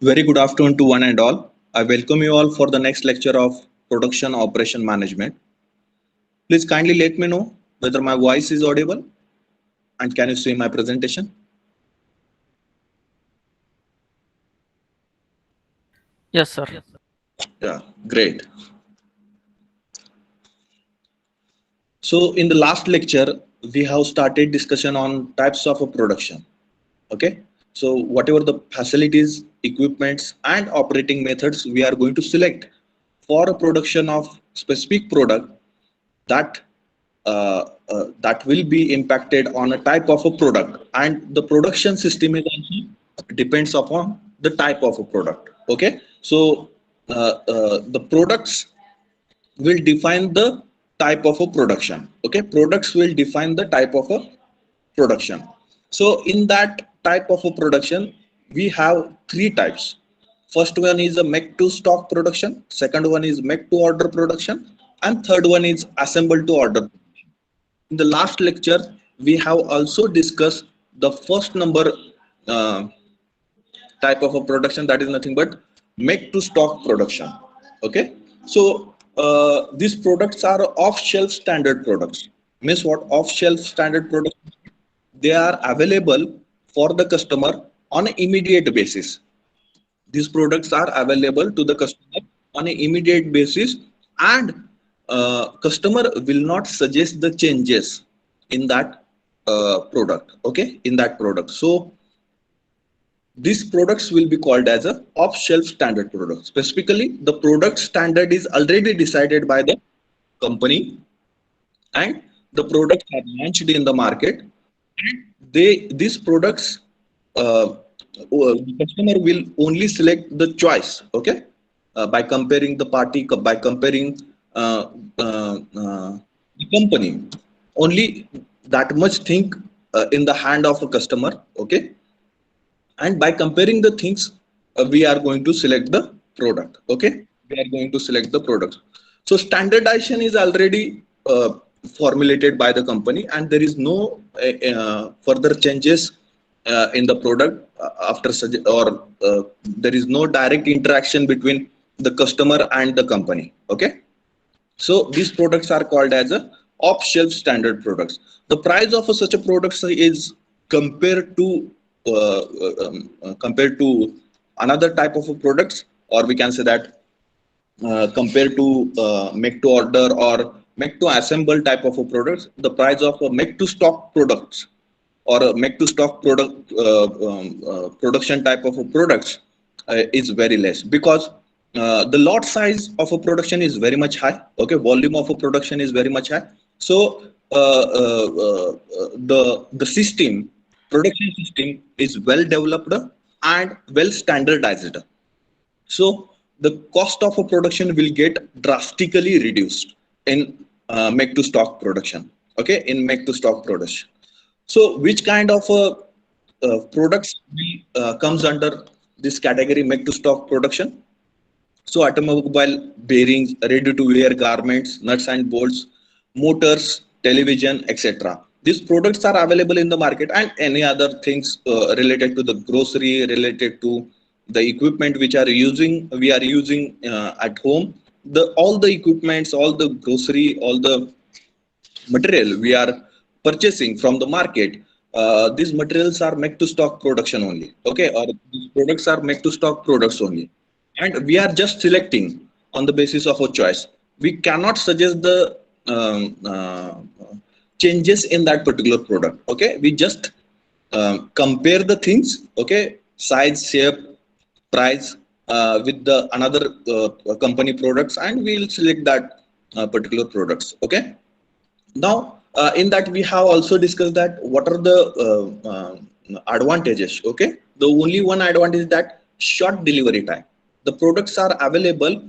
Very good afternoon to one and all. I welcome you all for the next lecture of Production Operation Management. Please kindly let me know whether my voice is audible and can you see my presentation? Yes, sir. Yeah, great. So in the last lecture, we have started discussion on types of a production. Okay. So whatever the facilities, equipments and operating methods we are going to select for a production of specific product that that will be impacted on a type of a product, and the production system is also depends upon the type of a product. Okay, so the products will define the type of a production. Okay, products will define the type of a production. So in that type of a production we have three types. First one is a make to stock production, second one is make to order production, and third one is assemble to order. In the last lecture we have also discussed the first number uh, type of a production, that is nothing but make to stock production. Okay, so these products are off shelf standard products. Means what? Off shelf standard products, they are available for the customer on an immediate basis. These products are available to the customer on an immediate basis, and customer will not suggest the changes in that product. Okay, in that product. So these products will be called as a off-shelf standard product. Specifically, the product standard is already decided by the company, and the products are launched in the market. And these products, the customer will only select the choice. Okay, by comparing the party, by comparing uh, the company. Only that much thing in the hand of a customer. Okay, and by comparing the things we are going to select the product. Okay, we are going to select the product. So standardization is already formulated by the company, and there is no further changes in the product after such, or there is no direct interaction between the customer and the company. Okay, so these products are called as a off-shelf standard products. The price of such a product is compared to compared to another type of a products, or we can say that compared to make to order or make to assemble type of a products, the price of a make to stock products or a make to stock product production type of a products is very less, because the lot size of a production is very much high. Okay, volume of a production is very much high. So the system, production system is well developed and well standardized. So the cost of a production will get drastically reduced in make to stock production. Okay, in make to stock production. So which kind of products comes under this category make to stock production? So automobile bearings, ready to wear garments, nuts and bolts, motors, television, etc. These products are available in the market, and any other things related to the grocery, related to the equipment which are using we are using at home. The all the equipments, all the grocery, all the material we are purchasing from the market, these materials are made to stock production only. Okay, or these products are made to stock products only, and we are just selecting on the basis of a choice. We cannot suggest the changes in that particular product. Okay, we just compare the things. Okay, size, shape, price with the another company products, and we'll select that particular products. Okay, now in that we have also discussed that what are the advantages. Okay, the only one advantage is that short delivery time. The products are available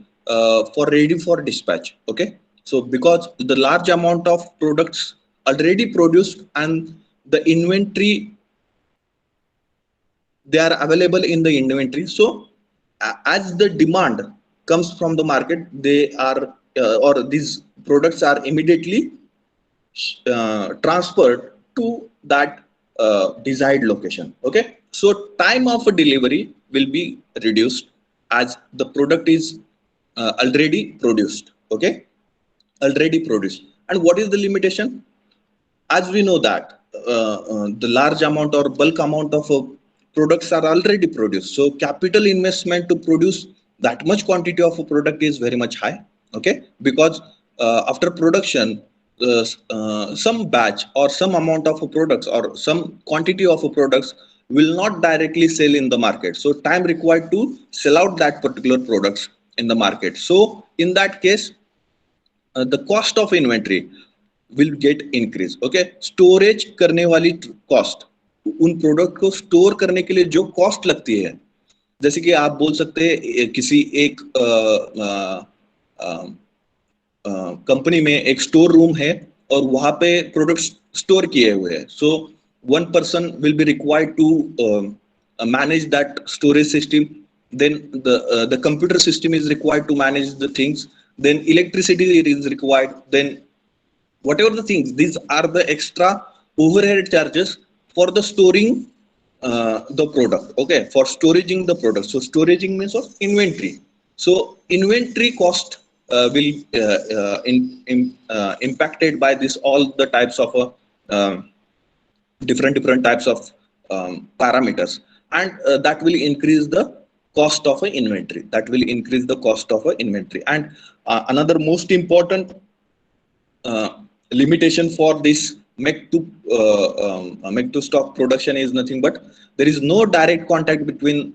for ready for dispatch. Okay, so because the large amount of products already produced, and the inventory, they are available in the inventory. So as the demand comes from the market, they are or these products are immediately transferred to that desired location. Okay, so time of delivery will be reduced as the product is already produced. Okay, already produced. And what is the limitation? As we know that the large amount or bulk amount of products are already produced, so capital investment to produce that much quantity of a product is very much high. Okay, because after production, some batch or some amount of products or some quantity of products will not directly sell in the market, so time required to sell out that particular products in the market. So in that case, the cost of inventory will get increase. Okay, storage करने वाली cost, उन product को store करने के लिए जो cost लगती है, जैसे कि आप बोल सकते हैं किसी एक कंपनी में एक स्टोर रूम है और वहां पे प्रोडक्ट्स स्टोर किए हुए हैं, सो one person will be required to manage that storage system, then the computer system is required to manage the things, then electricity is required, then whatever the things, these are the extra overhead charges for the storing the product. Okay, for storing the product, so storing means of inventory. So inventory cost will impacted by this all the types of different types of parameters, and that will increase the cost of an inventory, that will increase the cost of an inventory. And another most important uh, limitation for this make to stock production is nothing but there is no direct contact between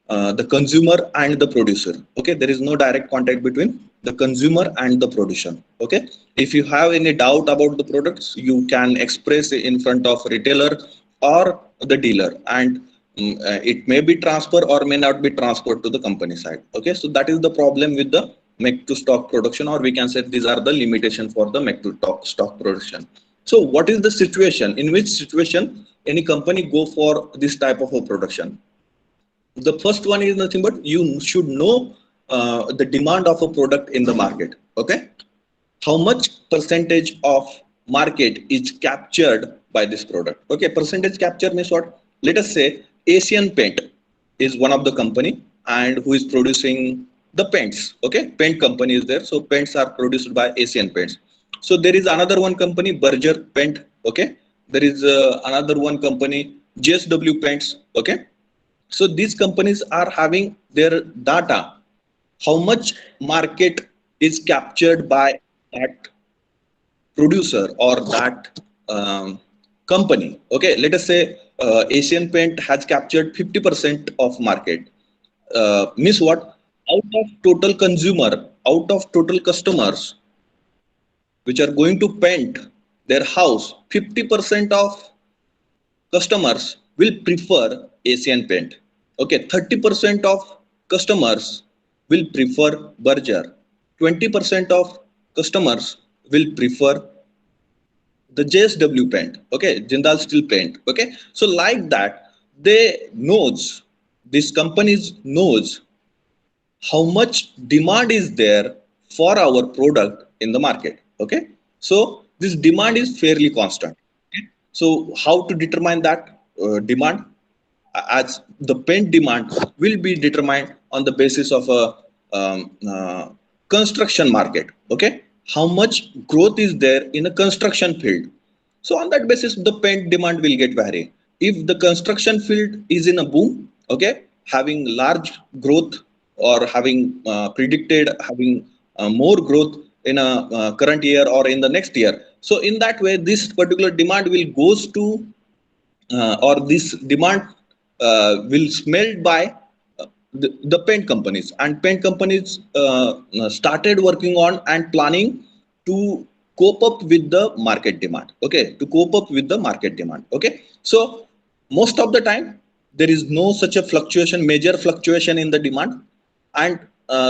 the consumer and the producer. Okay, there is no direct contact between the consumer and the producer. Okay, if you have any doubt about the products, you can express it in front of retailer or the dealer, and it may be transferred or may not be transferred to the company side. Okay, so that is the problem with the make to stock production, or we can say these are the limitation for the make to stock production. So what is the situation, in which situation any company go for this type of a production? The first one is nothing but you should know the demand of a product in the market. Okay, how much percentage of market is captured by this product? Okay, percentage capture means what? Let us say Asian Paint is one of the company and who is producing the paints. Okay, paint company is there, so paints are produced by Asian Paints. So there is another one company, Berger Paint. Okay, there is another one company, JSW Paints. Okay, so these companies are having their data, how much market is captured by that producer or that company. Okay, let us say Asian Paint has captured 50% of market. Means what? Out of total consumer, out of total customers which are going to paint their house, 50% of customers will prefer Asian Paint. Okay, 30% of customers will prefer Berger. 20% of customers will prefer the JSW Paint. Okay, Jindal Steel Paint. Okay, so like that, they knows, this companies knows how much demand is there for our product in the market. Okay, so this demand is fairly constant. Okay? So how to determine that demand? As the paint demand will be determined on the basis of a construction market. Okay, how much growth is there in a construction field? So on that basis the paint demand will get vary. If the construction field is in a boom, okay, having large growth or having predicted having more growth in a current year or in the next year, so in that way this particular demand will goes to or this demand will smelled by the paint companies, and paint companies started working on and planning to cope up with the market demand. Okay, to cope up with the market demand. Okay, so most of the time there is no such a fluctuation, major fluctuation in the demand. And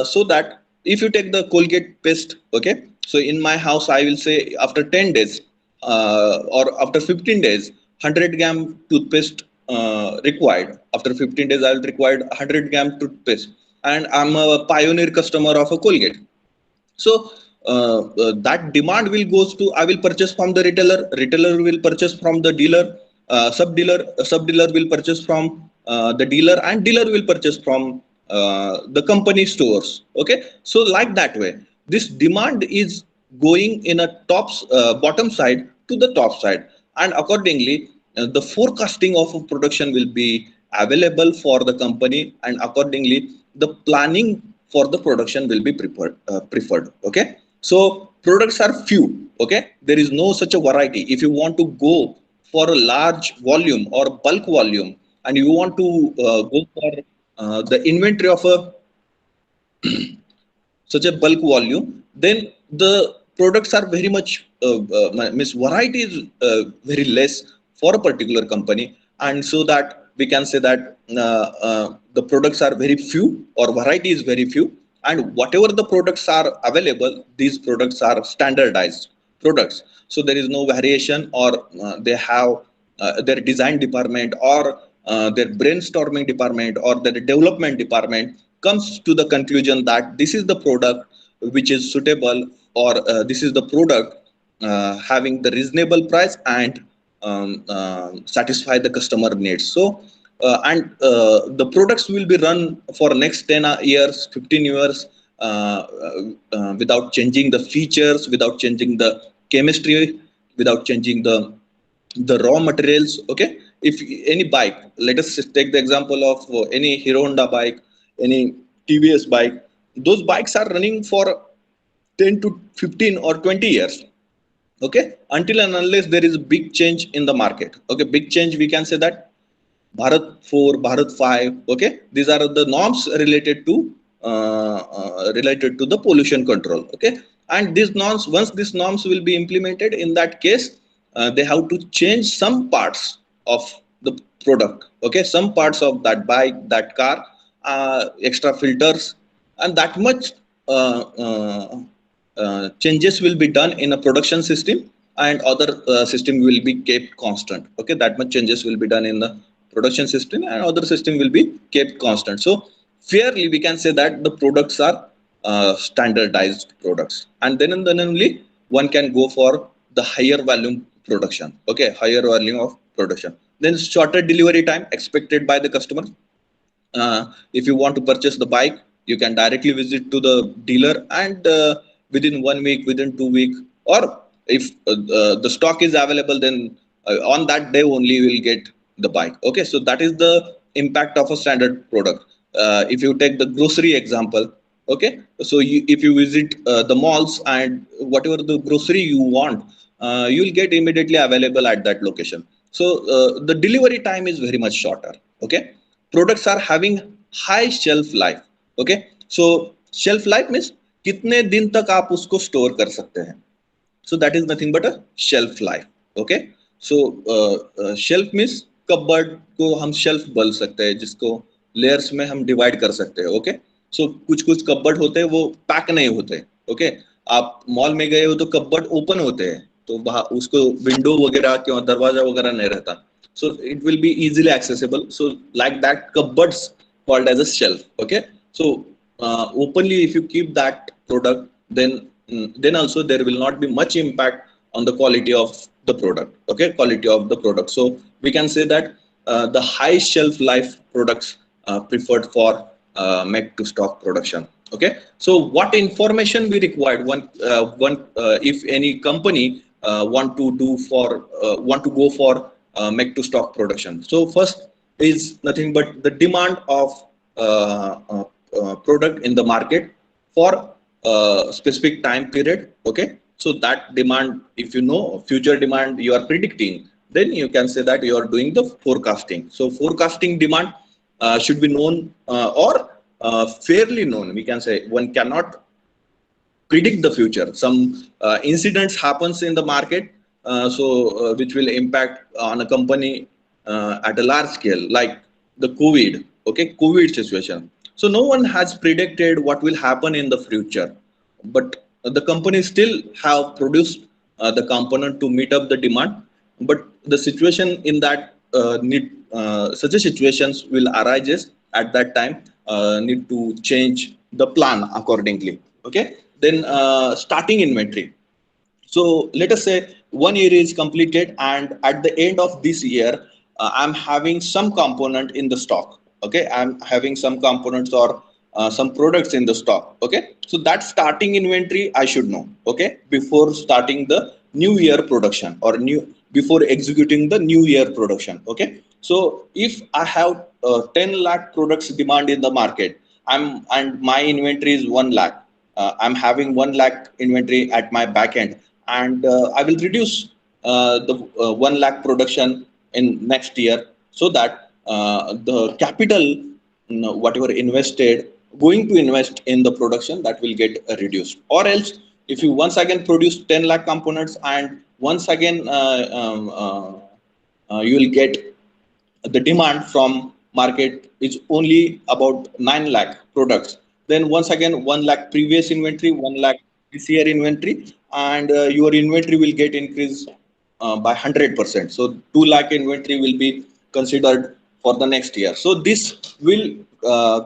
so that if you take the Colgate paste, okay, so in my house I will say after 10 days or after 15 days 100-gram toothpaste required. After 15 days I will require 100-gram toothpaste, and I'm a pioneer customer of a Colgate. So that demand will goes to, I will purchase from the retailer, retailer will purchase from the dealer, sub dealer will purchase from the dealer, and dealer will purchase from the company stores. Okay, so like that way, this demand is going in a bottom side to the top side, and accordingly the forecasting of a production will be available for the company, and accordingly the planning for the production will be preferred. Okay, so products are few. Okay, there is no such a variety. If you want to go for a large volume or bulk volume, and you want to go for the inventory of a such a bulk volume, then the products are very much means variety is very less for a particular company, and so that we can say that the products are very few or variety is very few, and whatever the products are available, these products are standardized products. So there is no variation, or they have their design department, or their brainstorming department, or their development department comes to the conclusion that this is the product which is suitable, or this is the product having the reasonable price and satisfy the customer needs. So and the products will be run for next 10 years, 15 years, without changing the features, without changing the chemistry, without changing the raw materials. Okay, if any bike, let us take the example of any Hero Honda bike, any TVS bike, those bikes are running for 10 to 15 or 20 years. Okay, until and unless there is a big change in the market. Okay, big change, we can say that Bharat 4, Bharat 5. Okay, these are the norms related to the pollution control. Okay, and these norms, once these norms will be implemented, in that case, they have to change some parts of the product. Okay, some parts of that bike, that car, extra filters, and that much changes will be done in a production system, and other system will be kept constant. Okay, that much changes will be done in the production system, and other system will be kept constant. So fairly we can say that the products are standardized products, and then only one can go for the higher volume production. Okay, higher volume of production, then shorter delivery time expected by the customer. If you want to purchase the bike, you can directly visit to the dealer, and within 1 week, within 2 weeks, or if the stock is available, then on that day only you will get the bike. Okay, so that is the impact of a standard product. If you take the grocery example, okay, so if you visit the malls, and whatever the grocery you want, you will get immediately available at that location. So the delivery time is very much shorter. Okay, products are having high shelf life. Okay, so shelf life means कितने दिन तक आप उसको store कर सकते हैं. So that is nothing but a shelf life. Okay, so shelf means cupboard को हम शेल्फ बोल सकते हैं, जिसको लेयर्स में हम डिवाइड कर सकते हैं. ओके, सो कुछ कुछ कबर्ड होते हैं वो पैक नहीं होते. ओके, आप मॉल में गए हो तो कबर्ड ओपन होते हैं, तो उसको विंडो वगैरह क्यों दरवाजा वगैरह नहीं रहता. So it will be easily accessible. So like that, cupboards called as a shelf. Okay, so openly if you keep that product, then also there will not be much impact on the quality of the product. Okay, quality of the product. So we can say that the high shelf life products preferred for make to stock production. Okay, so what information we required if any company want to go for make to stock production. So first is nothing but the demand of product in the market for specific time period. Okay, so that demand, if you know future demand you are predicting, then you can say that you are doing the forecasting. So forecasting demand should be known, or fairly known. We can say one cannot predict the future. Some incidents happens in the market, which will impact on a company at a large scale, like the COVID. Okay, COVID situation. So no one has predicted what will happen in the future, but the companies still have produced the component to meet up the demand. But the situation in that such a situations will arise at that time, need to change the plan accordingly. Okay, then starting inventory. So let us say 1 year is completed, and at the end of this year, I'm having some component in the stock. Okay, I'm having some components or some products in the stock. Okay, so that starting inventory I should know. Okay, before starting the new year production or before executing the new year production. Okay, so if I have 10 lakh products demand in the market, and my inventory is 1 lakh. I'm having 1 lakh inventory at my back end, and I will reduce the 1 lakh production in next year, so that the capital, whatever invested, going to invest in the production, that will get reduced. Or else, if you once again produce 10 lakh components, and once again you will get the demand from market is only about 9 lakh products, then once again 1 lakh previous inventory, 1 lakh this year inventory, and your inventory will get increased by 100%. So 2 lakh inventory will be considered for the next year. So this will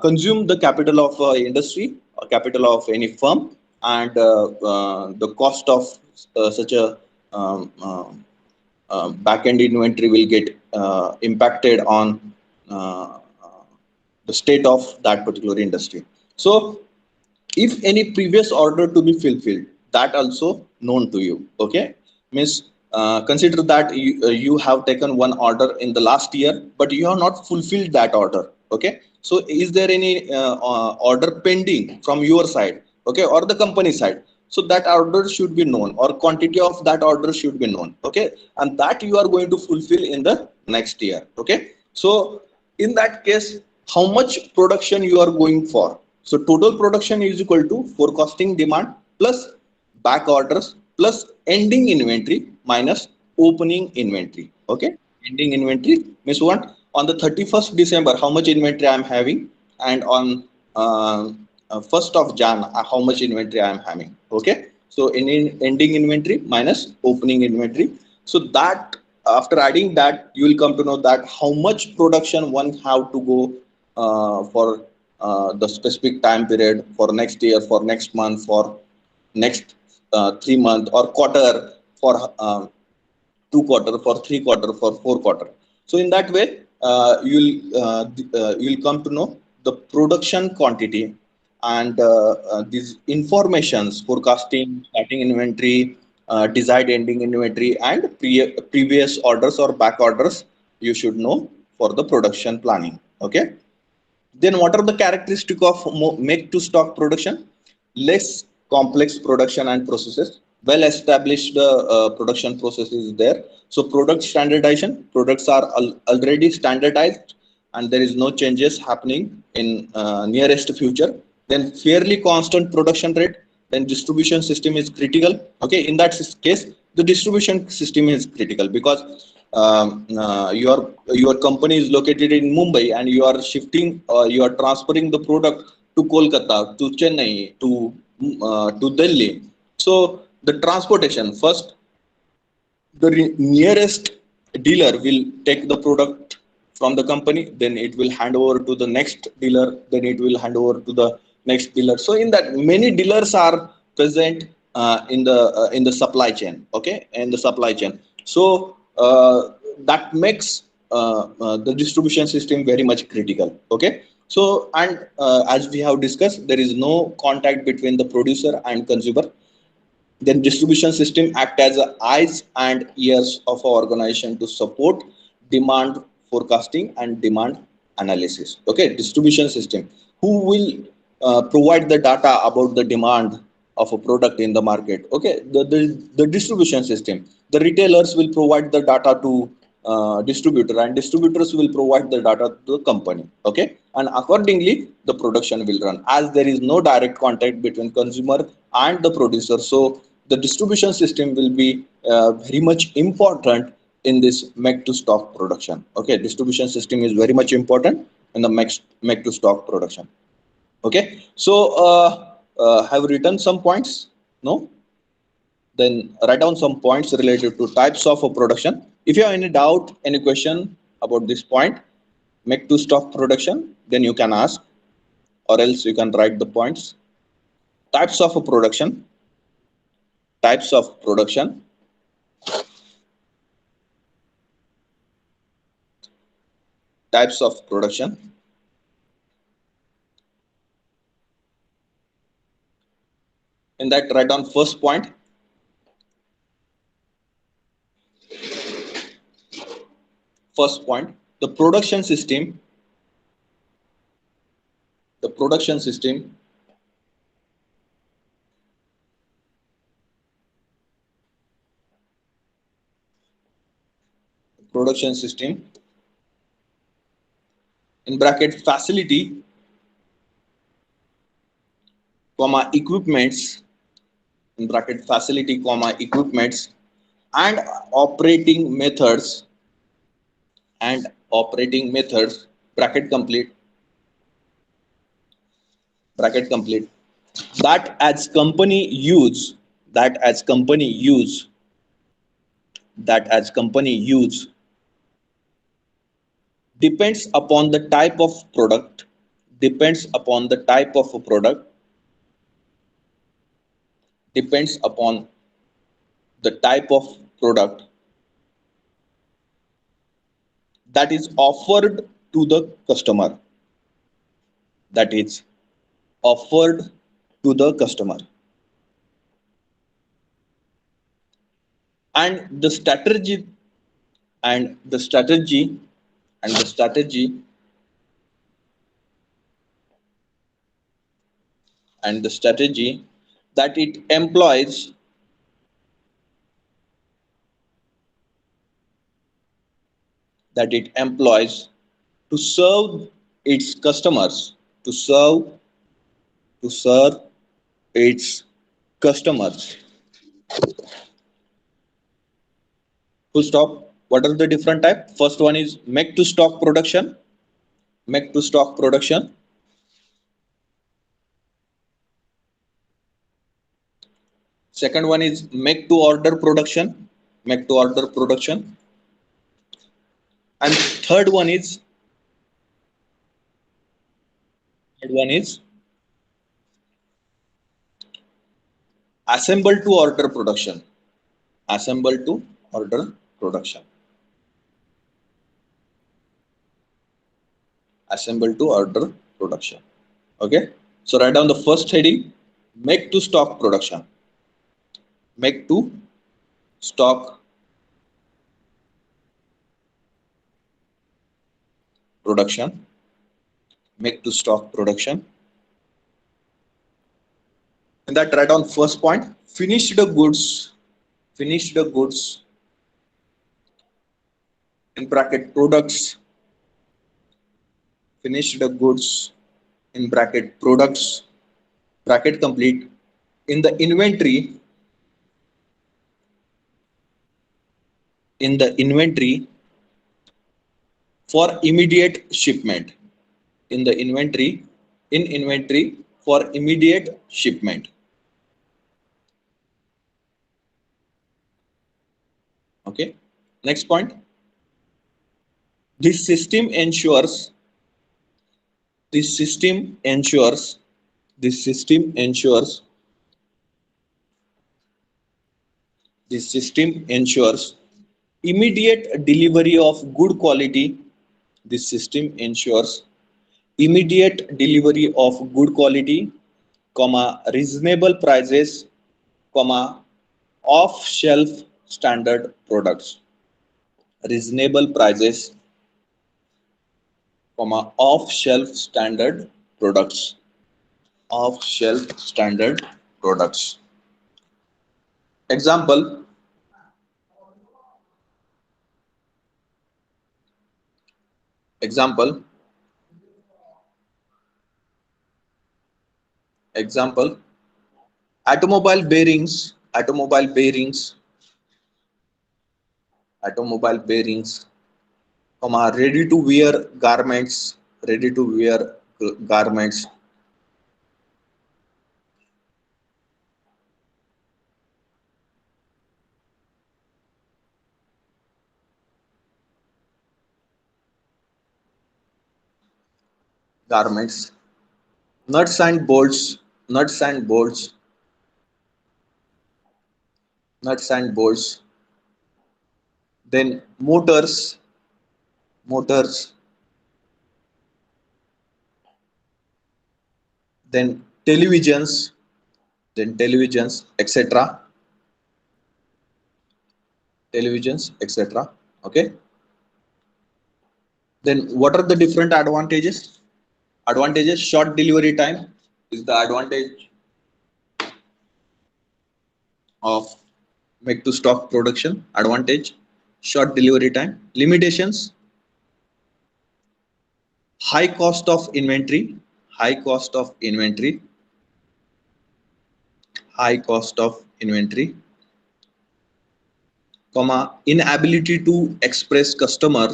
consume the capital of industry or capital of any firm, and the cost of such a um, back-end inventory will get impacted on uh, the state of that particular industry. So if any previous order to be fulfilled, that also known to you. Okay, means consider that you have taken one order in the last year, but you have not fulfilled that order. Okay, so is there any order pending from your side, okay, or the company side? So that order should be known, or quantity of that order should be known. Okay, and that you are going to fulfill in the next year. Okay, so in that case, how much production you are going for? So total production is equal to forecasting demand plus back orders plus ending inventory minus opening inventory. Okay, ending inventory means what? On the 31st December, how much inventory I am having, and on 1st of Jan, how much inventory I am having. Okay, so ending inventory minus opening inventory. So that, after adding that, you will come to know that how much production one have to go for the specific time period, for next year, for next month, for next 3 month or quarter, for 2 quarter, for 3 quarter, for 4 quarter. So in that way, you'll come to know the production quantity, and these informations: forecasting, starting inventory, desired ending inventory, and previous orders or back orders you should know for the production planning. Okay, then what are the characteristic of make to stock production? Less complex production and processes. Well established production process is there. So product standardization. Products are already standardized, and there is no changes happening in nearest future. Then fairly constant production rate. Then distribution system is critical. Okay, in that case, the distribution system is critical, because your company is located in Mumbai, and you are shifting, you are transferring the product to Kolkata, to Chennai, to Delhi. So the transportation first, the nearest dealer will take the product from the company, then it will hand over to the next dealer, then it will hand over to the next dealer. So in that, many dealers are present in the supply chain. Okay, in the supply chain. So that makes the distribution system very much critical. Okay, so and as we have discussed, there is no contact between the producer and consumer. Then distribution system act as the eyes and ears of our organization to support demand forecasting and demand analysis. Okay, distribution system, who will provide the data about the demand of a product in the market. Okay, the distribution system. The retailers will provide the data to distributor, and distributors will provide the data to the company. Okay, and accordingly the production will run, as there is no direct contact between consumer and the producer. So the distribution system will be very much important in this make to stock production. Okay, distribution system is very much important in the make to stock production. Okay, so have written some points? No? Then write down some points related to types of production. If you have any doubt, any question about this point, make to stock production, then you can ask, or else you can write the points. Types of production. types of production. Types of production. In that, write down first point. First point, the production system. The production system production system in bracket facility, comma equipments, in bracket facility, comma equipments, and operating methods, bracket complete, that as company use, that as company use, that as company use depends upon the type of product, depends upon the type of a product, depends upon the type of product that is offered to the customer, that is offered to the customer, and the strategy, and the strategy, and the strategy, and the strategy that it employs, that it employs to serve its customers, to serve its customers. Full stop. What are the different type? First one is make to stock production, make to stock production. Second one is make to order production, make to order production. And third one is assemble to order production, assemble to order production, assemble to order production. Okay, so write down the first heading, make to stock production, make to stock production, make to stock production. And that write down first point, finished goods, finished goods, in bracket products, finished goods, in bracket products, bracket complete, in the inventory, in the inventory for immediate shipment, in the inventory, in inventory for immediate shipment. Okay, next point, this system ensures, this system ensures, this system ensures, this system ensures immediate delivery of good quality, this system ensures immediate delivery of good quality, comma reasonable prices, comma off shelf standard products, reasonable prices, comma off shelf standard products, off shelf standard products. Example, example, example, automobile bearings, automobile bearings, automobile bearings, comma ready to wear garments, ready to wear garments, garments, nuts and bolts, nuts and bolts, nuts and bolts, then motors, then televisions, etc. Televisions, etc. Okay. Then what are the different advantages? Advantages: short delivery time is the advantage of make to stock production. Advantage: short delivery time. Limitations: high cost of inventory, high cost of inventory, high cost of inventory, comma, inability to express customer,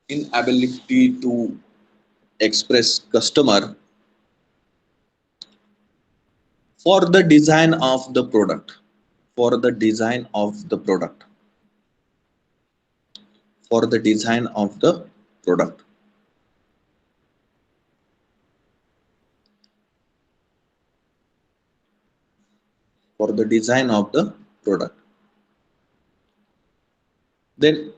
inability to express customer for the design of the product, for the design of the product, for the design of the product. For the design of the product. Then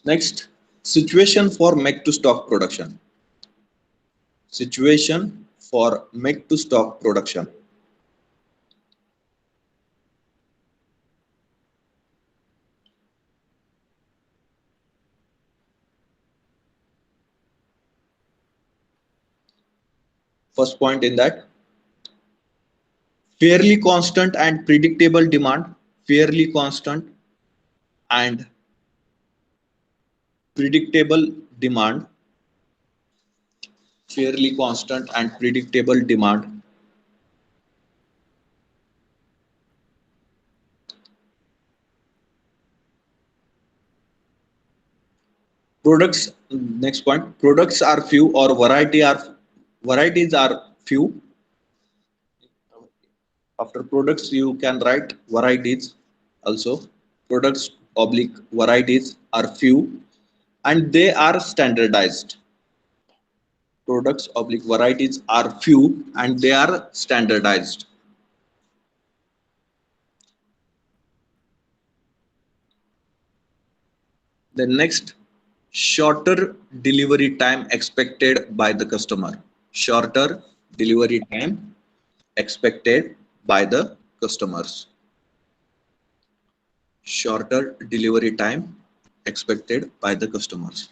next, situation for make to stock production. Situation for make to stock production. First point in that, fairly constant and predictable demand, fairly constant and predictable demand, fairly constant and predictable demand. Products, next point, products are few or varieties are few. After products, you can write varieties also. Products oblique varieties are few and they are standardized. Products oblique varieties are few and they are standardized. The next, shorter delivery time expected by the customer. Shorter delivery time expected by the customers. Shorter delivery time expected by the customers.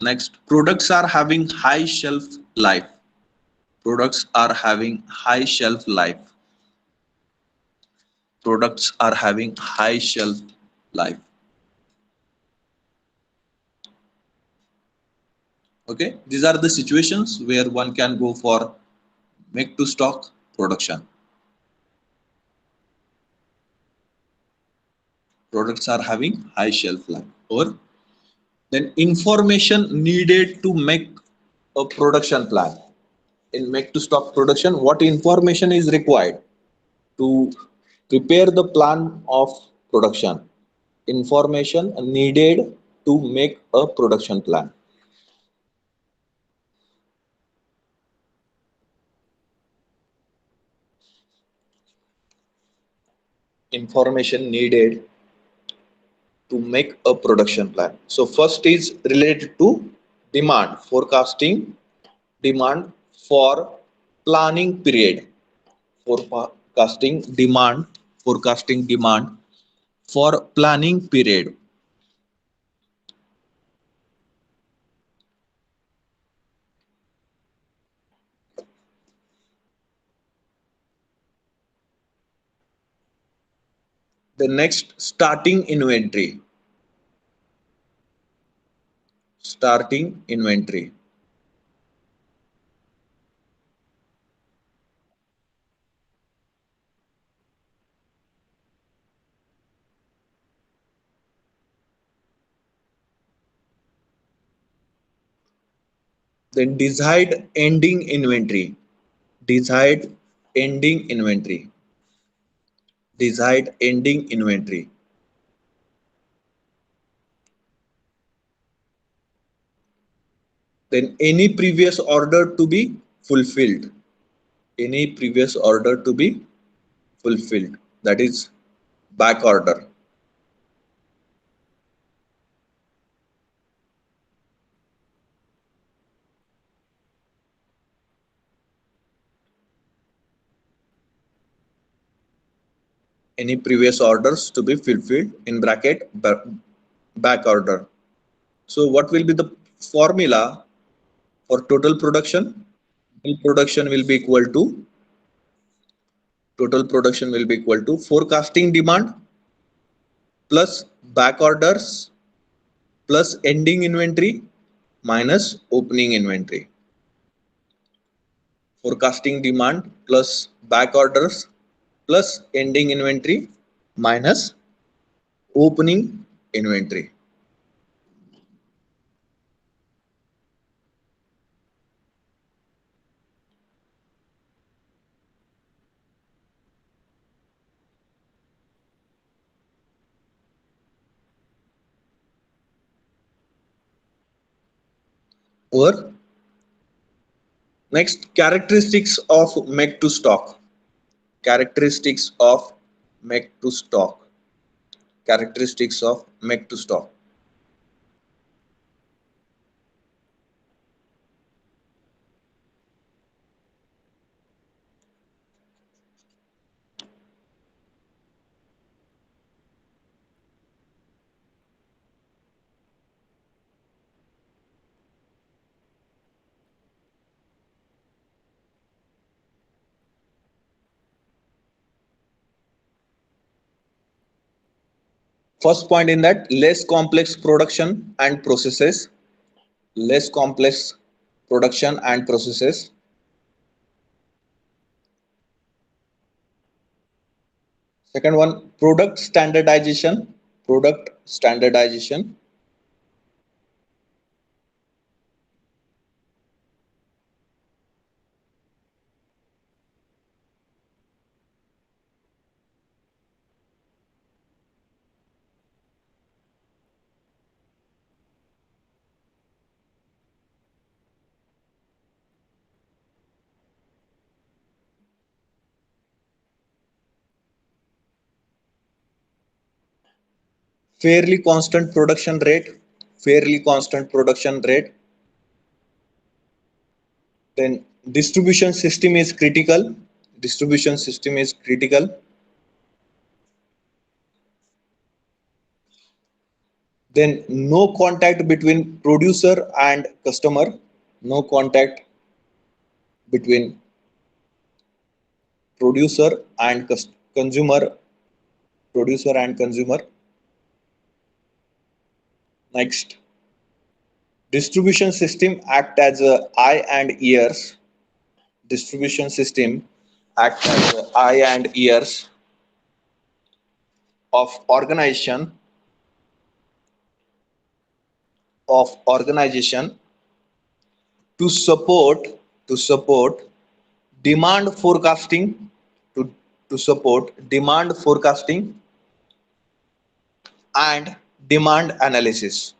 Next, products are having high shelf life. Products are having high shelf life. Products are having high shelf life. Okay, these are the situations where one can go for make to stock production. Products are having high shelf life. Or then information needed to make a production plan. In make to stock production, what information is required to prepare the plan of production? Information needed to make a production plan. Information needed to make a production plan. So first is related to demand, forecasting demand for planning period, forecasting demand for planning period. The next, starting inventory. Then desired ending inventory, desired ending inventory, desired ending inventory. Then any previous order to be fulfilled. Any previous order to be fulfilled. That is back order. Any previous orders to be fulfilled in bracket back order. So what will be the formula for total production? Total production will be equal to forecasting demand plus back orders plus ending inventory minus opening inventory. Forecasting demand plus back orders plus ending inventory minus opening inventory. Or next, characteristics of make to stock. Characteristics of make to stock. Characteristics of make to stock. First point in that, less complex production and processes. Less complex production and processes. Second one, product standardization. Product standardization. Fairly constant production rate. Fairly constant production rate. Then distribution system is critical. Distribution system is critical. Then no contact between producer and customer. No contact between producer and consumer. Producer and consumer. Next, distribution system act as a eye and ears. Distribution system act as a eye and ears of organization to support demand forecasting to support demand forecasting and demand analysis.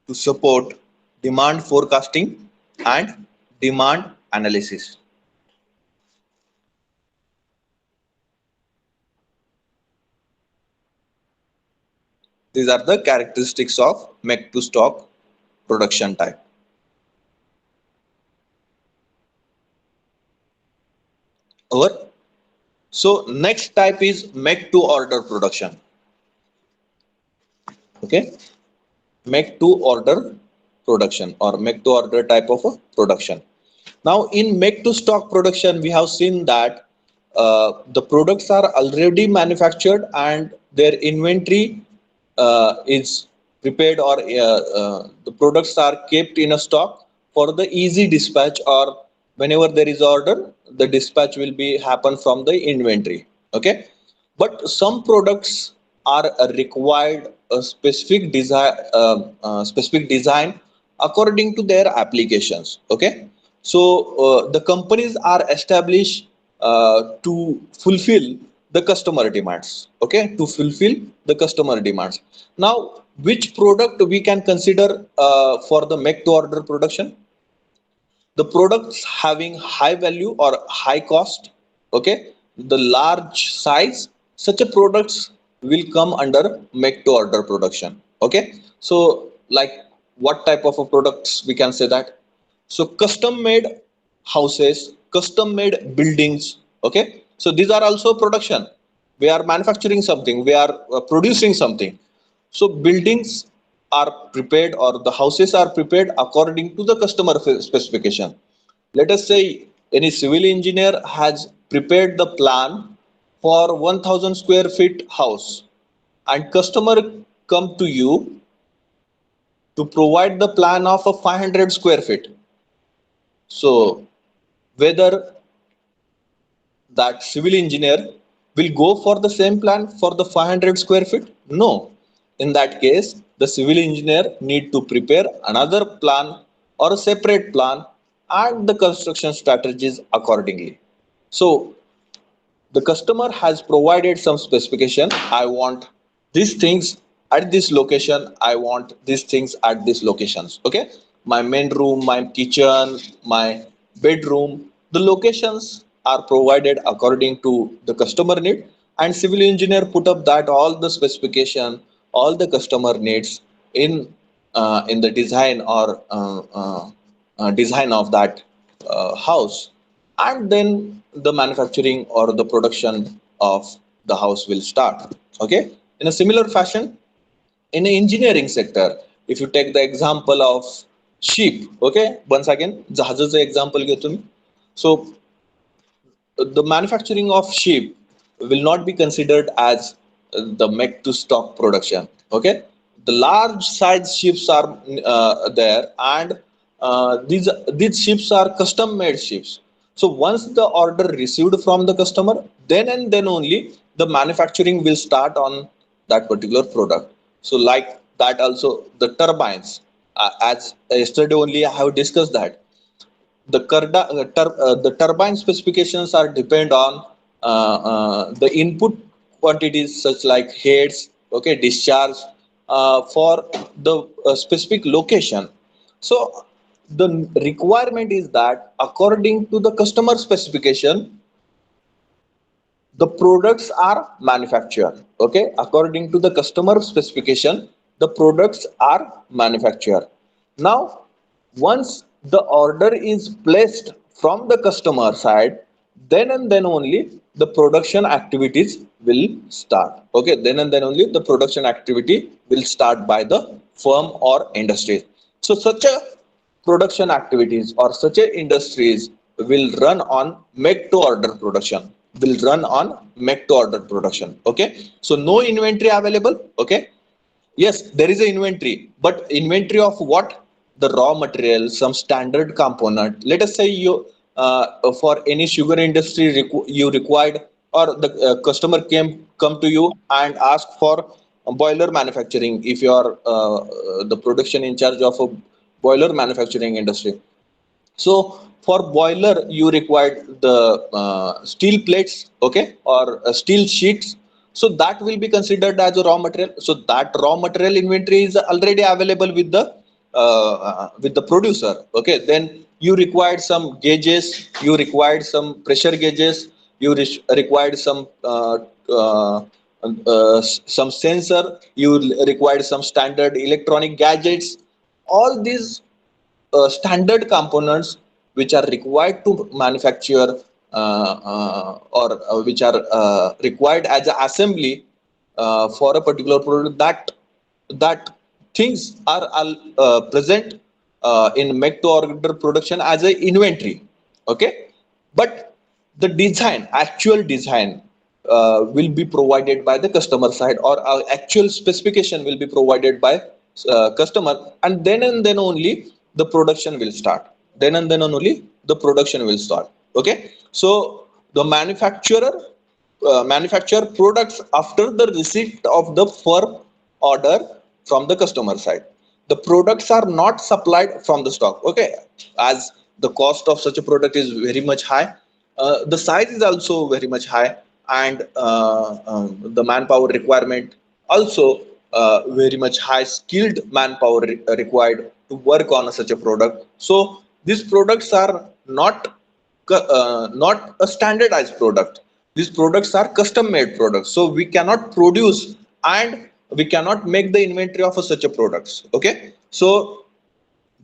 To support demand forecasting and demand analysis. These are the characteristics of make to stock production type. Over. So next type is make to order production. Okay, make to order production or make to order type of a production. Now in make to stock production, we have seen that the products are already manufactured and their inventory is prepared, or the products are kept in a stock for the easy dispatch, or whenever there is order, the dispatch will be happen from the inventory. Okay, but some products are required a specific design according to their applications. Okay, so the companies are established to fulfill the customer demands. Okay, to fulfill the customer demands. Now which product we can consider for the make to order production? The products having high value or high cost, okay, the large size, such a products will come under make to order production. Okay, so like what type of a products we can say that? So custom made houses, custom made buildings. Okay, so these are also production. We are manufacturing something, we are producing something. So buildings are prepared, or the houses are prepared according to the customer specification. Let us say any civil engineer has prepared the plan for 1000 square feet house, and customer come to you to provide the plan of a 500 square feet. So whether that civil engineer will go for the same plan for the 500 square feet? No. In that case, the civil engineer need to prepare another plan or a separate plan and the construction strategies accordingly. So the customer has provided some specification. I want these things at this location. I want these things at these locations. Okay. My main room, my kitchen, my bedroom, the locations are provided according to the customer need, and civil engineer put up that all the specification, all the customer needs in the design or design of that house, and then the manufacturing or the production of the house will start. Okay, in a similar fashion, in the engineering sector, if you take the example of ship, okay, once again जहाजाचं example घेतो मी. So the manufacturing of ship will not be considered as the make to stock production. Okay, the large size ships are there, and these ships are custom made ships. So once the order received from the customer, then and then only the manufacturing will start on that particular product. So like that also the turbines, as yesterday only I have discussed that the turbine specifications are depend on the input quantities such like heads, okay, discharge for the specific location. So the requirement is that according to the customer specification, the products are manufactured. Okay, according to the customer specification, the products are manufactured. Now once the order is placed from the customer side, then and then only the production activities will start. Okay, then and then only the production activity will start by the firm or industry. So such a production activities or such a industries will run on make to order production, will run on make to order production. Okay, so no inventory available. Okay, yes, there is a inventory, but inventory of what? The raw material, some standard component. Let us say you for any sugar industry you required, or the customer come to you and ask for a boiler manufacturing. If you are the production in charge of a boiler manufacturing industry, so for boiler you required the steel plates, okay, or steel sheets. So that will be considered as a raw material. So that raw material inventory is already available with the producer. Okay, then you required some gauges, you required some pressure gauges, you required uh, some sensor, you required some standard electronic gadgets. All these standard components which are required to manufacture or which are required as an assembly for a particular product, that things are present in make to order production as a inventory. Okay, but the design, actual design will be provided by the customer side, or actual specification will be provided by customer, and then only the production will start. Then and then only the production will start. Okay, so the manufacture products after the receipt of the firm order from the customer side. The products are not supplied from the stock. Okay, as the cost of such a product is very much high, the size is also very much high, and the manpower requirement also very much high skilled manpower required to work on such a product. So these products are not a standardized product. These products are custom made products, so we cannot produce and we cannot make the inventory of such a products. Okay, so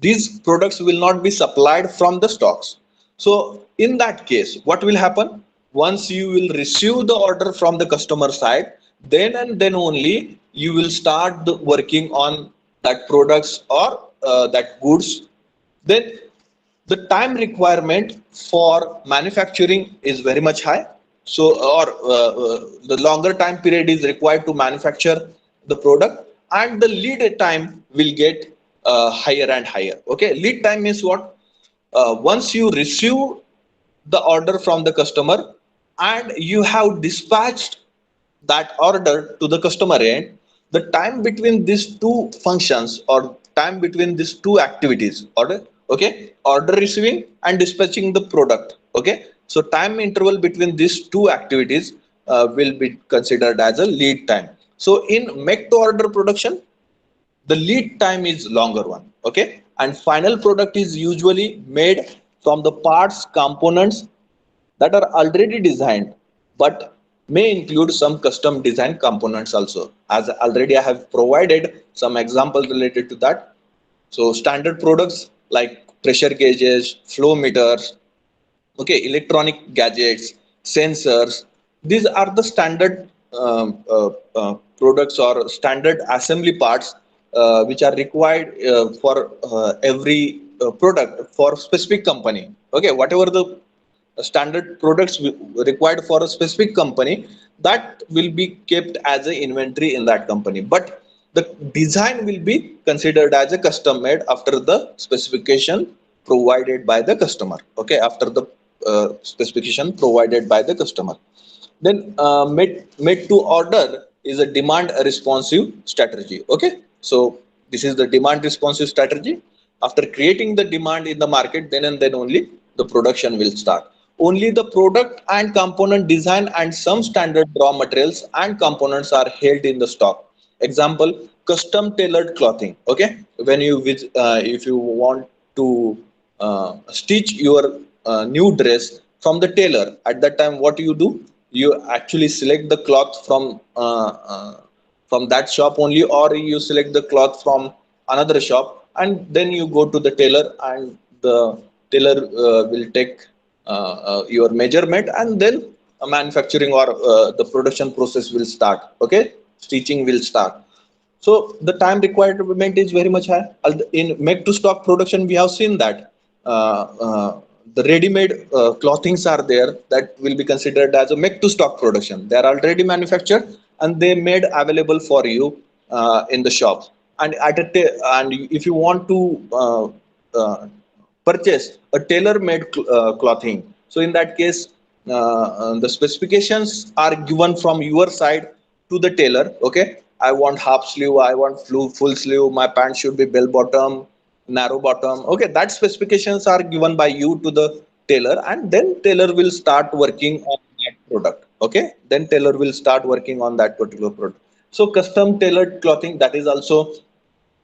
these products will not be supplied from the stocks. So in that case, what will happen? Once you will receive the order from the customer side, then and then only you will start working on that products or that goods. Then the time requirement for manufacturing is very much high. So or the longer time period is required to manufacture the product, and the lead time will get higher and higher. Okay, lead time is what? Once you receive the order from the customer and you have dispatched that order to the customer end, the time between these two functions or time between these two activities, order receiving and dispatching the product. Okay, so time interval between these two activities will be considered as a lead time. So in make to order production, the lead time is longer one. Okay, and final product is usually made from the parts components that are already designed, but may include some custom design components also. As already I have provided some examples related to that. So standard products like pressure gauges, flow meters, okay, electronic gadgets, sensors, these are the standard products or standard assembly parts which are required for every product for specific company. Okay, whatever the standard products required for a specific company, that will be kept as an inventory in that company, but the design will be considered as a custom made after the specification provided by the customer. Okay, after the specification provided by the customer. Then made to order is a demand responsive strategy. Okay, so this is the demand responsive strategy. After creating the demand in the market, then and then only the production will start. Only the product and component design and some standard raw materials and components are held in the stock. Example, custom tailored clothing. Okay, when you if you want to stitch your new dress from the tailor, at that time what you do, you actually select the cloth from that shop only, or you select the cloth from another shop, and then you go to the tailor, and the tailor will take your measurement, and then manufacturing or the production process will start. Okay, stitching will start. So the time requirement is very much high. In make to stock production, we have seen that the ready-made clothings are there that will be considered as a make to stock production. They are already manufactured and they made available for you in the shops. And and if you want to purchase a tailor-made clothing, so in that case, the specifications are given from your side to the tailor. Okay, I want half sleeve, I want full sleeve, my pant should be bell bottom, narrow bottom. Okay, that specifications are given by you to the tailor, and then tailor will start working on that product. Okay, then tailor will start working on that particular product. So custom tailored clothing, that is also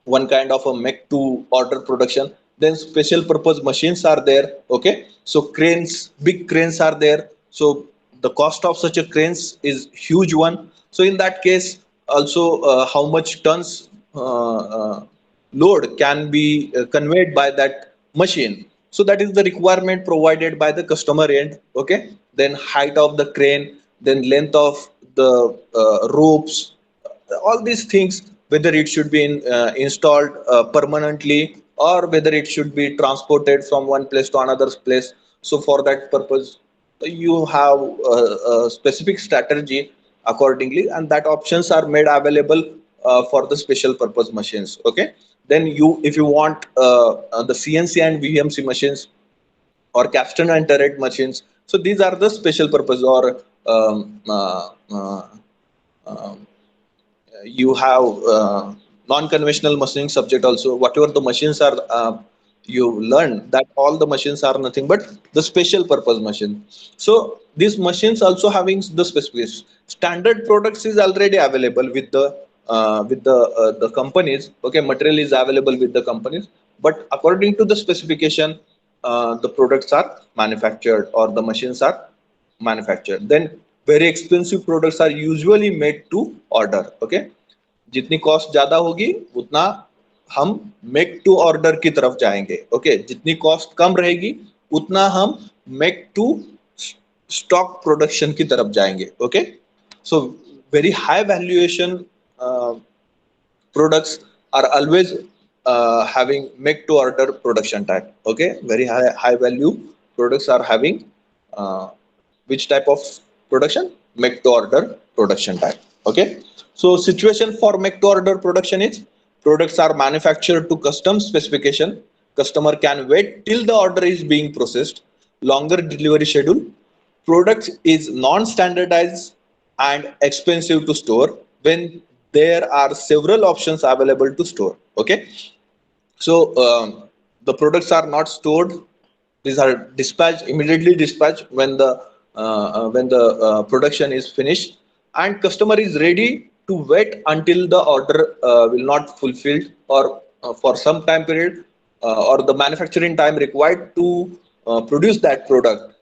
one kind of a make to order production. Then special purpose machines are there. Okay, so cranes, big cranes are there, so the cost of such a cranes is huge one. So in that case also, how much tons load can be conveyed by that machine, so that is the requirement provided by the customer end. Okay, then height of the crane, then length of the ropes, all these things, whether it should be installed permanently or whether it should be transported from one place to another place. So for that purpose you have a specific strategy accordingly, and that options are made available for the special purpose machines. Okay, then you, if you want the CNC and VMC machines or capstan and turret machines, so these are the special purpose, or um, you have non-conventional machining subject also. Whatever the machines are, you learn that all the machines are nothing but the special purpose machine. So these machines also having the specific standard products is already available with the with the companies. Okay, material is available with the companies, but according to the specification, the products are manufactured or the machines are manufactured. Then very expensive products are usually made to order. Okay, जितनी cost ज्यादा होगी उतना हम make to order की तरफ जाएंगे. Okay, जितनी cost कम रहेगी उतना हम मेक टू स्टॉक प्रोडक्शन की तरफ जाएंगे. Okay, so very high valuation products are always having make to order production type. Okay, very high value products are having uh, which type of production? Make to order production type. Okay, so situation for make to order production is products are manufactured to custom specification. Customer can wait till the order is being processed. Longer delivery schedule. Products is non-standardized and expensive to store when there are several options available to store. Okay, so the products are not stored. These are dispatched immediately, dispatched when the production is finished, and customer is ready to wait until the order will not fulfilled, or for some time period, or the manufacturing time required to produce that product,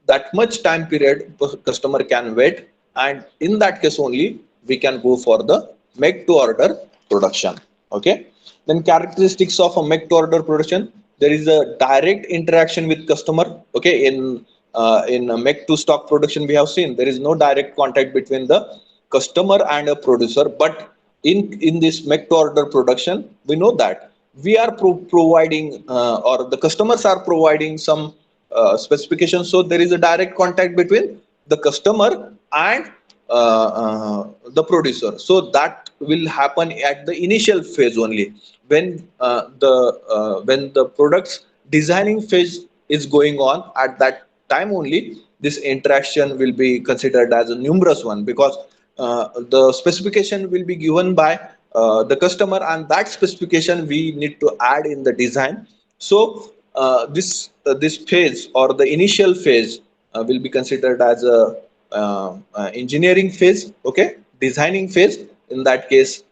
that much time period customer can wait, and in that case only we can go for the make to order production. Okay, then characteristics of a make to order production: there is a direct interaction with customer. Okay, in a make to stock production we have seen there is no direct contact between the customer and a producer, but in this make to order production we know that we are providing, or the customers are providing some specifications, so there is a direct contact between the customer and the producer. So that will happen at the initial phase only, when when the products designing phase is going on. At that time only this interaction will be considered as a numerous one, because the specification will be given by the customer, and that specification we need to add in the design. So this phase, or the initial phase, will be considered as a engineering phase. Okay, designing phase. In that case,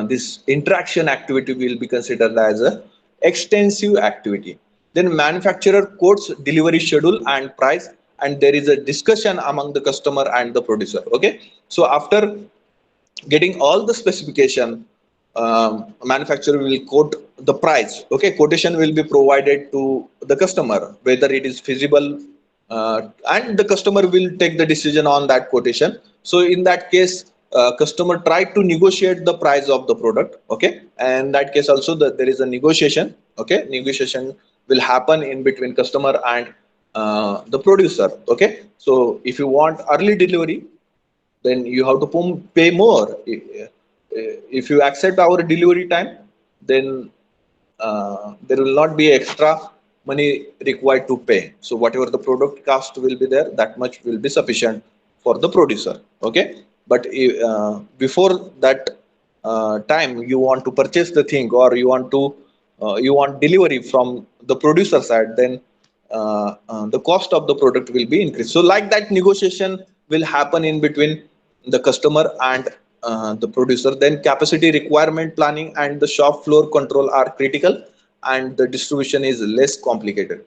this interaction activity will be considered as a extensive activity. Then manufacturer quotes delivery schedule and price, and there is a discussion among the customer and the producer. Okay, so after getting all the specification, manufacturer will quote the price. Okay, quotation will be provided to the customer whether it is feasible, and the customer will take the decision on that quotation. So in that case, customer try to negotiate the price of the product. Okay, and in that case also there is a negotiation. Okay, negotiation will happen in between customer and the producer. Okay, so if you want early delivery, then you have to pay more. If you accept our delivery time, then there will not be extra money required to pay. So whatever the product cost will be there, that much will be sufficient for the producer. Okay, but before that time you want to purchase the thing, or you want delivery from the producer side, then the cost of the product will be increased. So like that negotiation will happen in between the customer and the producer. Then capacity requirement planning and the shop floor control are critical, and the distribution is less complicated.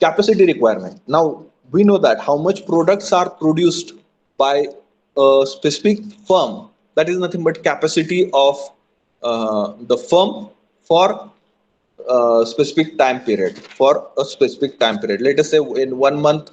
Capacity requirement. Now we know that how much products are produced by a specific firm. That is nothing but capacity of the firm for specific time period. For a specific time period, let us say in 1 month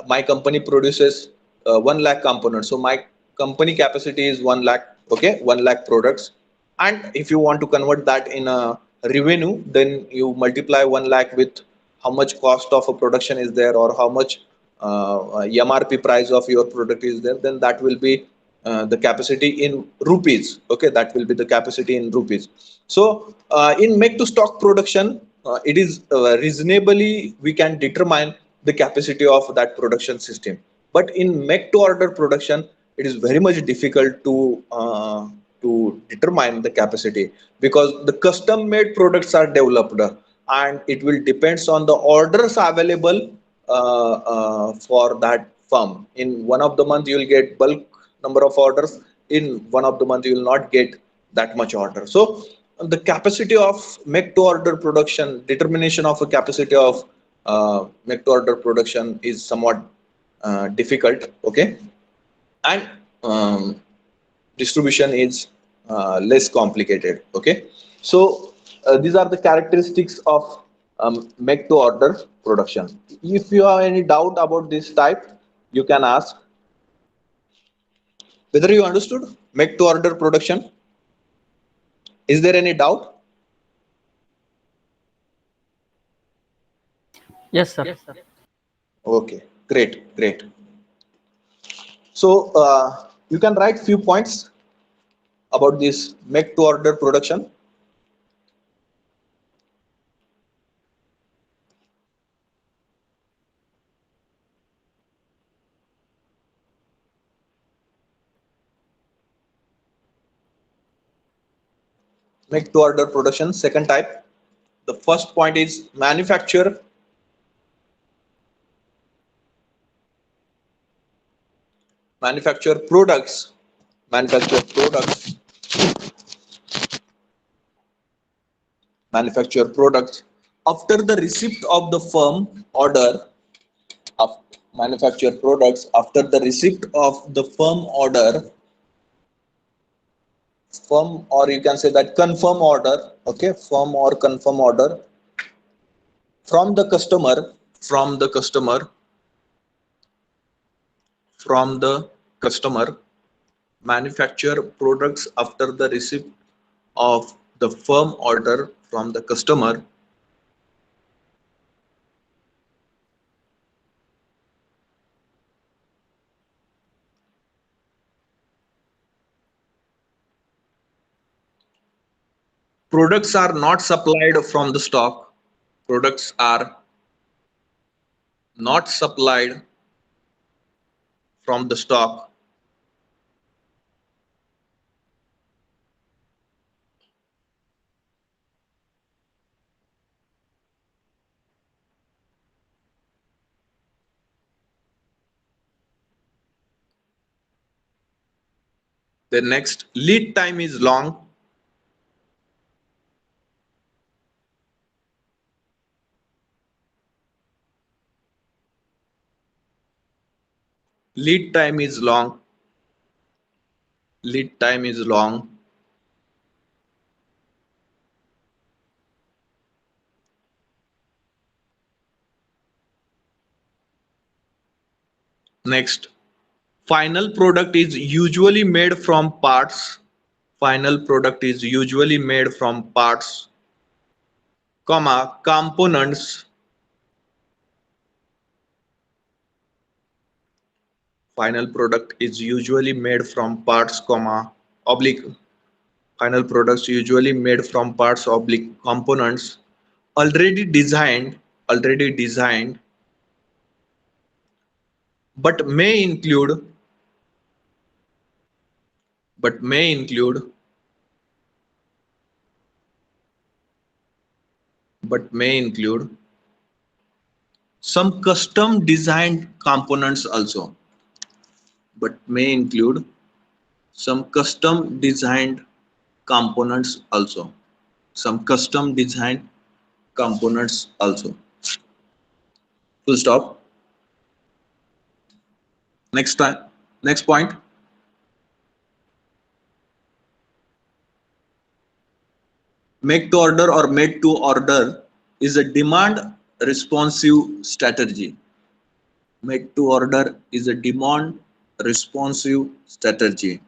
my company produces 1 lakh components, so my company capacity is 1 lakh. Okay, 1 lakh products, and if you want to convert that in a revenue, then you multiply 1 lakh with how much cost of a production is there, or how much MRP price of your product is there, then that will be the capacity in rupees. Okay, that will be the capacity in rupees. So in make to stock production, it is reasonably we can determine the capacity of that production system. But in make to order production, it is very much difficult to determine the capacity, because the custom made products are developed, and it will depends on the orders available for that firm. In one of the month you will get bulk number of orders, in one of the month you will not get that much order. So the capacity of make to order production, determination of a capacity of make to order production is somewhat difficult. Okay, and distribution is less complicated. Okay, so these are the characteristics of make to order production. If you have any doubt about this type, you can ask. Whether you understood make to order production, is there any doubt? Yes, sir. Okay, great. So you can write few points about this make to order production. Make to order production, second type. The first point is manufacture products, manufacture products, manufacture products after the receipt of the firm order. Of manufacture products after the receipt of the firm order, firm, or you can say that confirm order. Okay, firm or confirm order from the customer, from the customer, from the customer. Manufacture products after the receipt of the firm order from the customer. Products are not supplied from the stock. Products are not supplied from the stock. The next, lead time is long. Lead time is long. Lead time is long. Next, final product is usually made from parts. Final product is usually made from parts, comma, components. Final product is usually made from parts, comma, oblique. Final products usually made from parts, oblique, components already designed, already designed, but may include, but may include, but may include some custom designed components also, but may include some custom designed components also, some custom designed components also. Full stop. Next time, next point. Make to order or made to order is a demand responsive strategy. Make to order is a demand responsive strategy.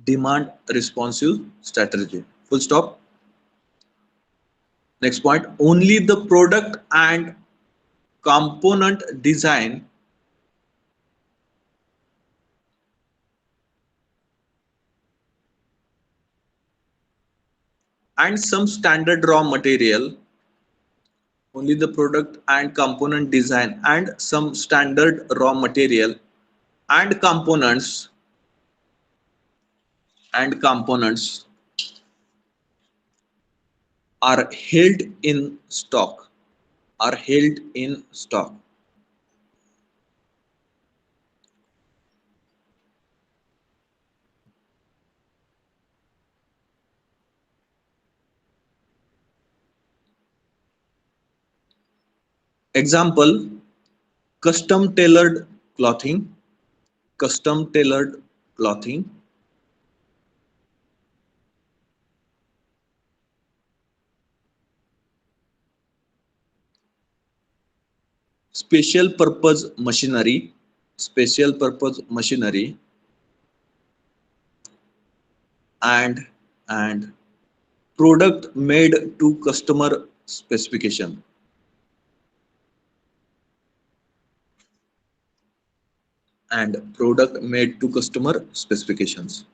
Demand responsive strategy. Full stop. Next point, only the product and component design and some standard raw material, only the product and component design and some standard raw material and components are held in stock, are held in stock. Example, custom tailored clothing, custom tailored clothing, special purpose machinery, special purpose machinery, and and product made to customer specification, and product made to customer specifications.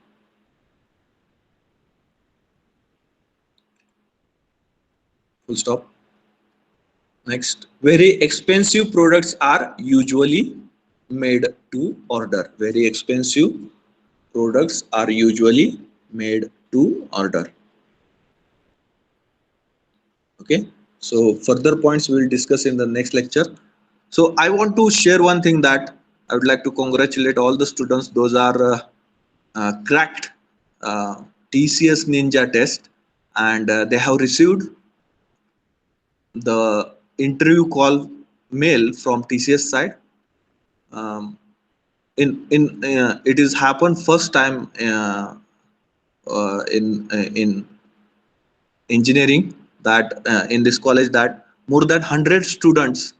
Full stop. Next, very expensive products are usually made to order. Very expensive products are usually made to order. Okay, so further points we will discuss in the next lecture. So I want to share one thing, that I would like to congratulate all the students. Those are cracked TCS Ninja test, and they have received the interview call mail from TCS side. Um, in it is happened first time in engineering, that in this college, that more than 100 students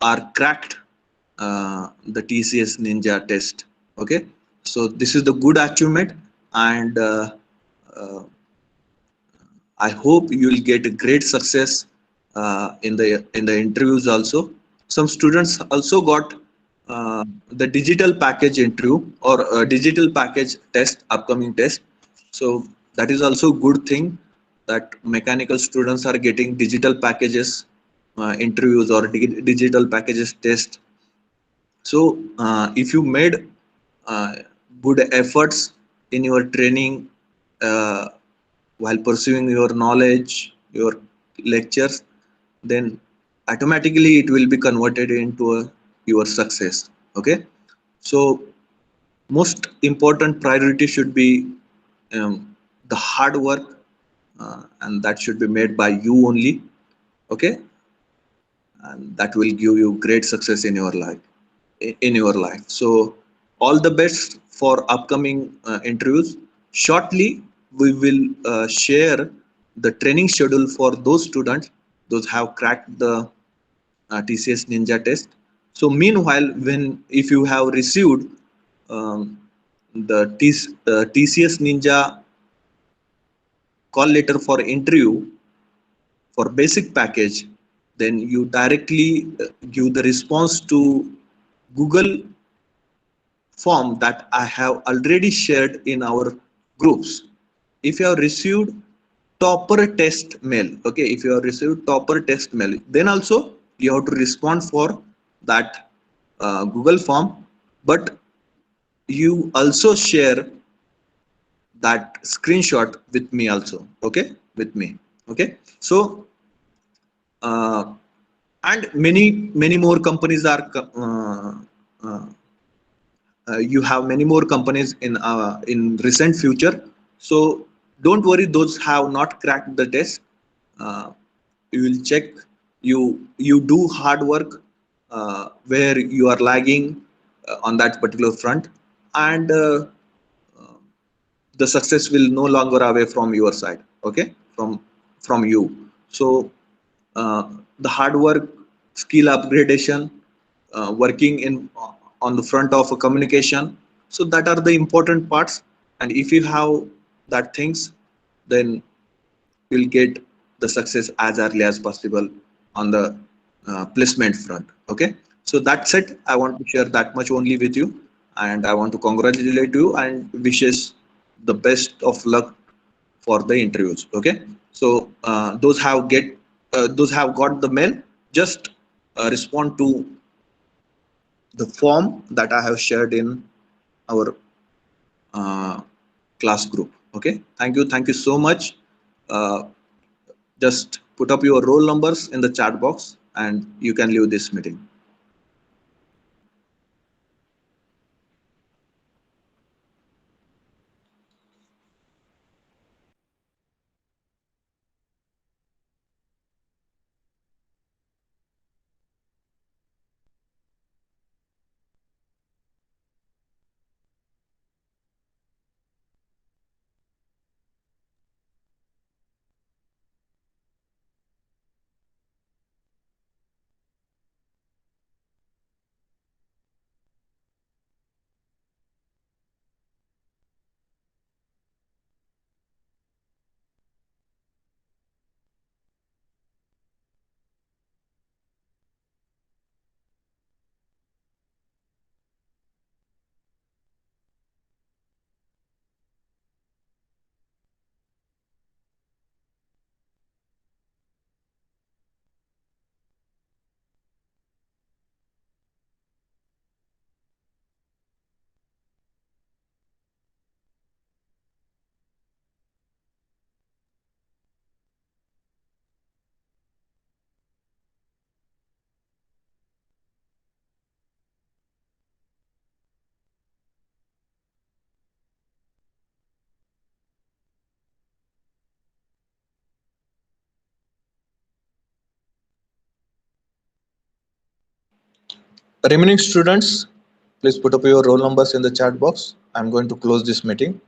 are cracked the TCS Ninja test. Okay, so this is the good achievement, and uh, I hope you will get a great success in the interviews also. Some students also got the digital package interview, or digital package test, upcoming test. So that is also good thing, that mechanical students are getting digital packages interviews, or digital packages test. So if you made uh, good efforts in your training, uh, while pursuing your knowledge, your lectures, then automatically it will be converted into your success. Okay, so most important priority should be the hard work, and that should be made by you only. Okay, and that will give you great success in your life. So all the best for upcoming interviews. Shortly we will share the training schedule for those students those have cracked the TCS Ninja test. So meanwhile, when if you have received um, the TCS Ninja call letter for interview for basic package, then you directly give the response to Google form that I have already shared in our groups. If you have received topper test mail, okay, if you have received topper test mail, then also you have to respond for that Google form, but you also share that screenshot with me also, okay, with me, okay. So uh, and many more companies are uh, you have many more companies in recent future. So don't worry, those have not cracked the test. uh, you will check, you do hard work where you are lagging on that particular front, and the success will no longer away from your side, okay, from you. So uh, the hard work, skill upgradation, working in on the front of a communication, so that are the important parts. And if you have that things, then you'll get the success as early as possible on the placement front. Okay, so that's it. I want to share that much only with you, and I want to congratulate you and wishes the best of luck for the interviews. Okay, so those have got the mail, just respond to the form that I have shared in our uh, class group. Okay, thank you so much. uh, just put up your roll numbers in the chat box, and you can leave this meeting. Remaining students, please put up your roll numbers in the chat box. I'm going to close this meeting.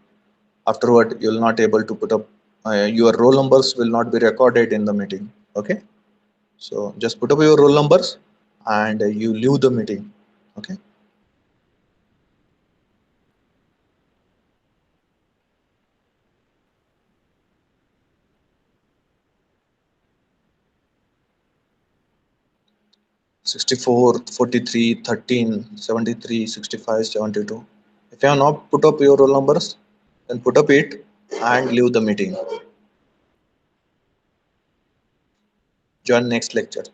Afterward, you will not able to put up your roll numbers will not be recorded in the meeting. Okay. So just put up your roll numbers and you leave the meeting. Okay. '64, '43, '13, '73, '65, '72. If you have not put up your roll numbers, then put up it and leave the meeting. Join next lecture.